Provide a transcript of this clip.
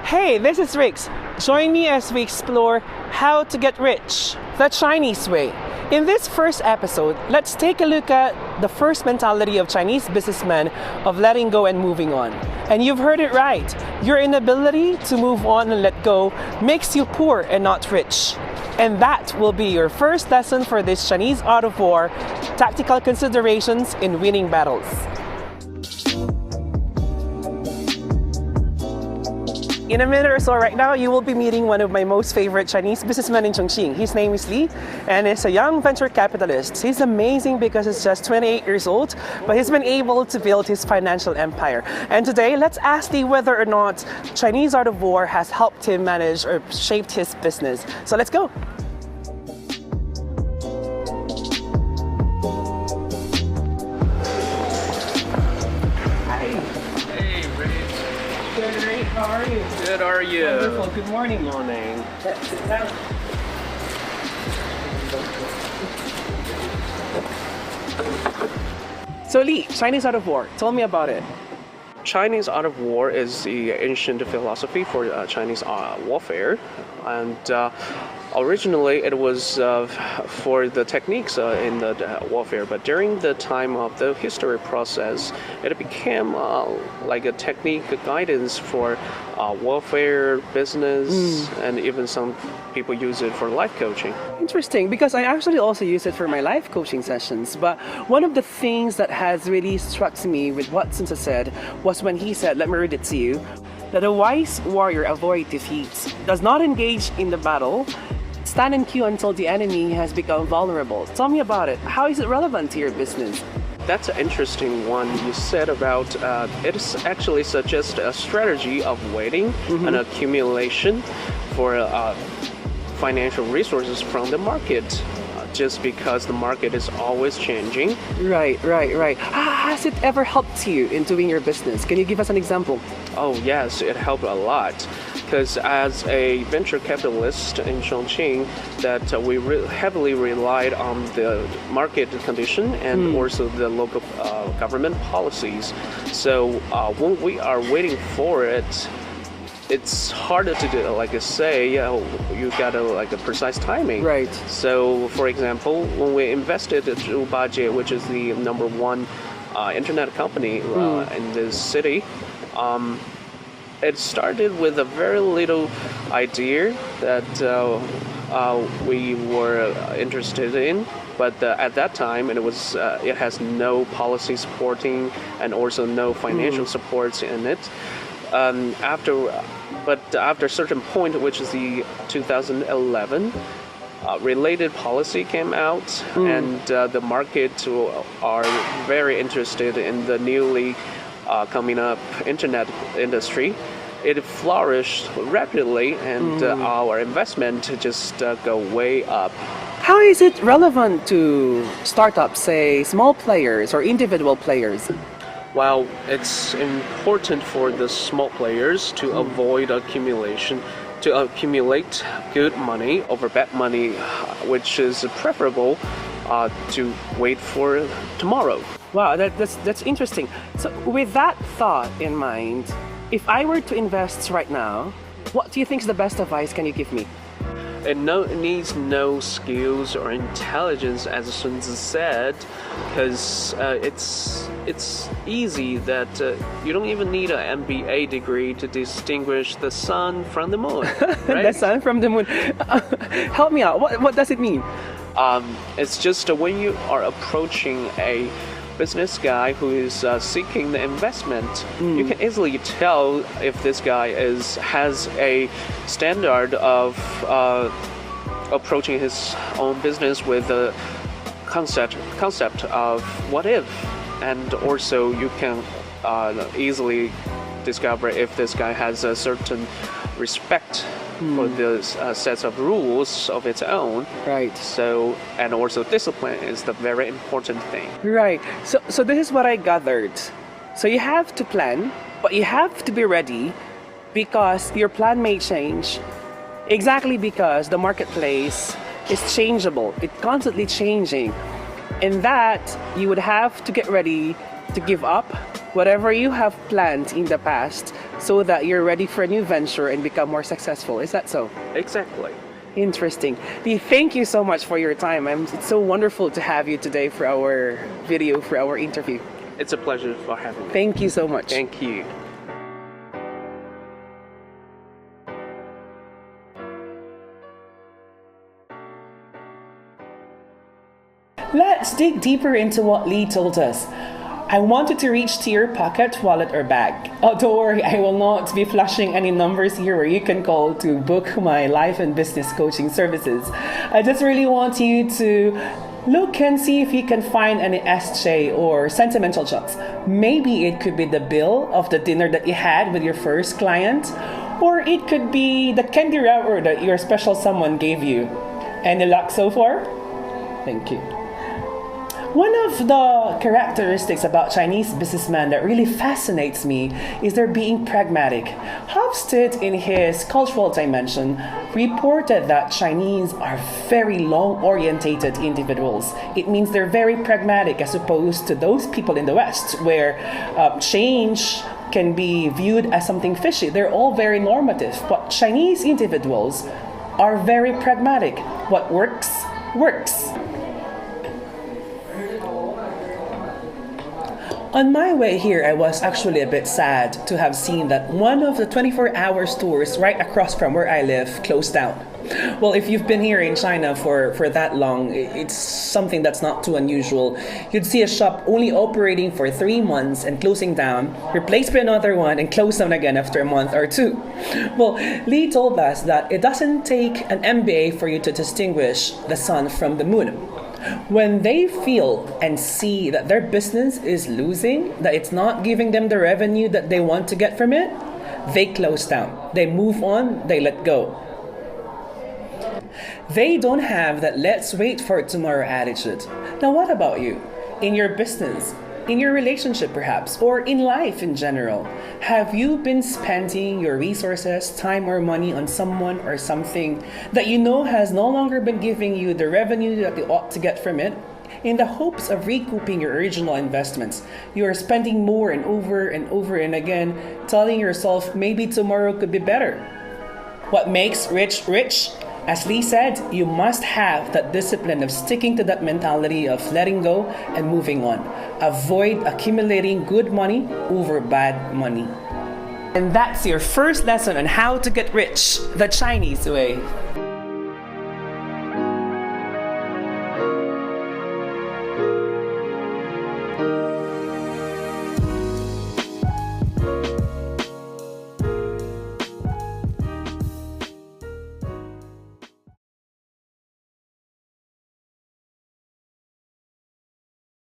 Hey, this is Rix. Join me as we explore how to get rich the Chinese way. In this first episode, let's take a look at the first mentality of Chinese businessmen of letting go and moving on. And you've heard it right. Your inability to move on and let go makes you poor and not rich. And that will be your first lesson for this Chinese art of war, tactical considerations in winning battles. In a minute or so right now, you will be meeting one of my most favorite Chinese businessmen in Chongqing. His name is Li, and he's a young venture capitalist. He's amazing because he's just 28 years old, but he's been able to build his financial empire. And today, let's ask Li whether or not Chinese art of war has helped him manage or shaped his business. So let's go. How are you? Good, how are you? Wonderful. Good morning. Morning. Sit down. So Li, Chinese art of war, tell me about it. Chinese art of war is the ancient philosophy for Chinese warfare, and originally it was for the techniques in the warfare, but during the time of the history process, it became like a technique guidance for warfare, business, and even some people use it for life coaching. Interesting, because I actually also use it for my life coaching sessions, but one of the things that has really struck me with what Sunzi said was when he said, let me read it to you, that a wise warrior avoids defeats, does not engage in the battle, stand in queue until the enemy has become vulnerable. Tell me about it. How is it relevant to your business? That's an interesting one you said about it actually suggests a strategy of waiting and accumulation for financial resources from the market, just because the market is always changing. Right. Has it ever helped you in doing your business? Can you give us an example? Oh yes, it helped a lot. Because as a venture capitalist in Chongqing, that we heavily relied on the market condition and also the local government policies. So when we are waiting for it, it's harder to do, like I say, you got a precise timing. Right. So, for example, when we invested in Zhubajie, which is the number one internet company in this city, it started with a very little idea that we were interested in, but at that time it has no policy supporting and also no financial supports in it. After a certain point, which is the 2011, related policy came out, and the market are very interested in the newly coming up internet industry. It flourished rapidly, and our investment just go way up. How is it relevant to startups, say small players or individual players? Well, it's important for the small players to avoid accumulation, to accumulate good money over bad money, which is preferable to wait for tomorrow. Wow, that's interesting. So with that thought in mind, if I were to invest right now, what do you think is the best advice can you give me? It needs no skills or intelligence, as Sunzi said, because it's easy that you don't even need an MBA degree to distinguish the sun from the moon. Right? The sun from the moon. Help me out. What does it mean? It's just when you are approaching a business guy who is seeking the investment, you can easily tell if this guy has a standard of approaching his own business with the concept of what if, and also you can easily discover if this guy has a certain respect for the sets of rules of its own. Right. So, and also discipline is the very important thing. Right. So this is what I gathered. So you have to plan, but you have to be ready because your plan may change. Exactly because the marketplace is changeable. It's constantly changing. And that you would have to get ready to give up whatever you have planned in the past so that you're ready for a new venture and become more successful. Is that so? Exactly. Interesting. Lee, thank you so much for your time. It's so wonderful to have you today for our video, for our interview. It's a pleasure for having me. Thank you so much. Thank you. Let's dig deeper into what Lee told us. I want you to reach to your pocket, wallet, or bag. Oh, don't worry, I will not be flashing any numbers here where you can call to book my life and business coaching services. I just really want you to look and see if you can find any SJ or sentimental chunks. Maybe it could be the bill of the dinner that you had with your first client, or it could be the candy wrapper that your special someone gave you. Any luck so far? Thank you. One of the characteristics about Chinese businessmen that really fascinates me is their being pragmatic. Hofstede, in his cultural dimension, reported that Chinese are very long-orientated individuals. It means they're very pragmatic as opposed to those people in the West where change can be viewed as something fishy. They're all very normative, but Chinese individuals are very pragmatic. What works, works. On my way here, I was actually a bit sad to have seen that one of the 24-hour stores right across from where I live closed down. Well, if you've been here in China for that long, it's something that's not too unusual. You'd see a shop only operating for 3 months and closing down, replaced by another one, and close down again after a month or two. Well, Lee told us that it doesn't take an MBA for you to distinguish the sun from the moon. When they feel and see that their business is losing, that it's not giving them the revenue that they want to get from it, they close down. They move on, they let go. They don't have that let's wait for tomorrow attitude. Now what about you? In your business, in your relationship perhaps, or in life in general, have you been spending your resources, time or money on someone or something that you know has no longer been giving you the revenue that you ought to get from it? In the hopes of recouping your original investments, you are spending more and over and again, telling yourself maybe tomorrow could be better. What makes rich rich? As Lee said, you must have that discipline of sticking to that mentality of letting go and moving on. Avoid accumulating good money over bad money. And that's your first lesson on how to get rich the Chinese way.